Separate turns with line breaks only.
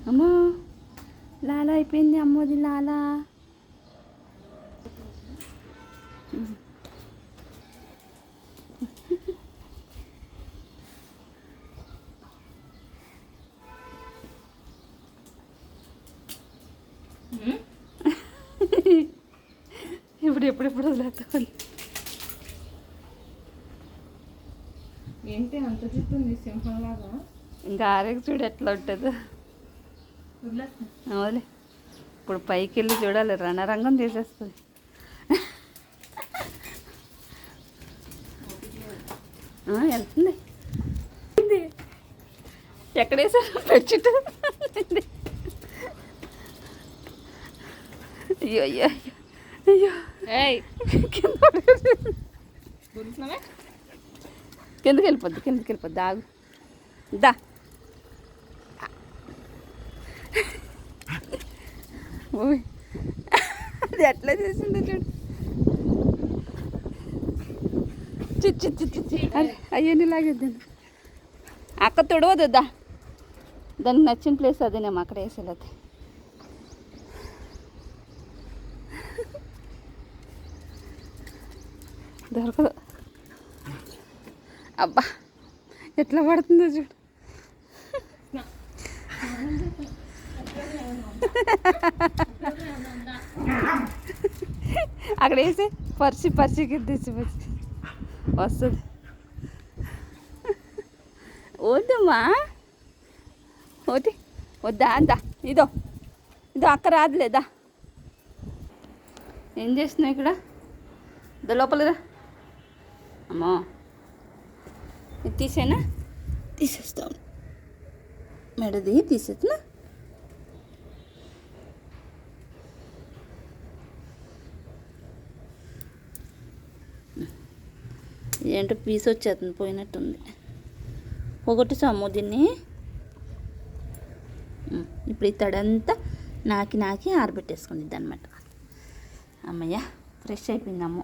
అమ్మో లాలా అయిపోయింది అమ్మోది లాలా. ఎప్పుడెప్పుడు వదిలేస్తాను.
ఏంటి అంత చుట్టుంది సింహంలాగా?
ఇంకా ఆరేకి చూడు ఎట్లా ఉంటుందో. వదిలే, ఇప్పుడు పైకి వెళ్ళి చూడాలి, రణరంగం తీసేస్తుంది. వెళ్తుంది. ఎక్కడేసారు పెట్టుచుట్టు? అయ్యో అయ్యో అయ్యో కిందకి వెళ్ళిపోద్ది ఆగు దా. ఓయ్ అది ఎట్లా చేసిందో చూడు. చిచ్చి అవన్నీ లాగేద్దాను. అక్క తొడవదు దా, దానికి నచ్చిన ప్లేస్ అదేనేమో అక్కడ వేసేది. దొరకదు. అబ్బా ఎట్లా పడుతుందో చూడు. అక్కడ వేసి పరిచి తీసి వస్తుంది. వద్దమ్మా వద్దా అందా. ఇదో అక్క రాదులేదా. ఏం చేస్తున్నావు ఇక్కడ? లోపలరా. అమ్మో ఇది తీసేనా? తీసేస్తాను. మెడది తీసేస్తున్నా. ఏంటో పీస్ వచ్చేస్తుంది, పోయినట్టుంది. ఒకటి సమ్ము దీన్ని. ఇప్పుడు ఈ తడంతా నాకి ఆరబెట్టేసుకుంది అనమాట. అమ్మయ్య ఫ్రెష్ అయిపోయింది అమ్మ.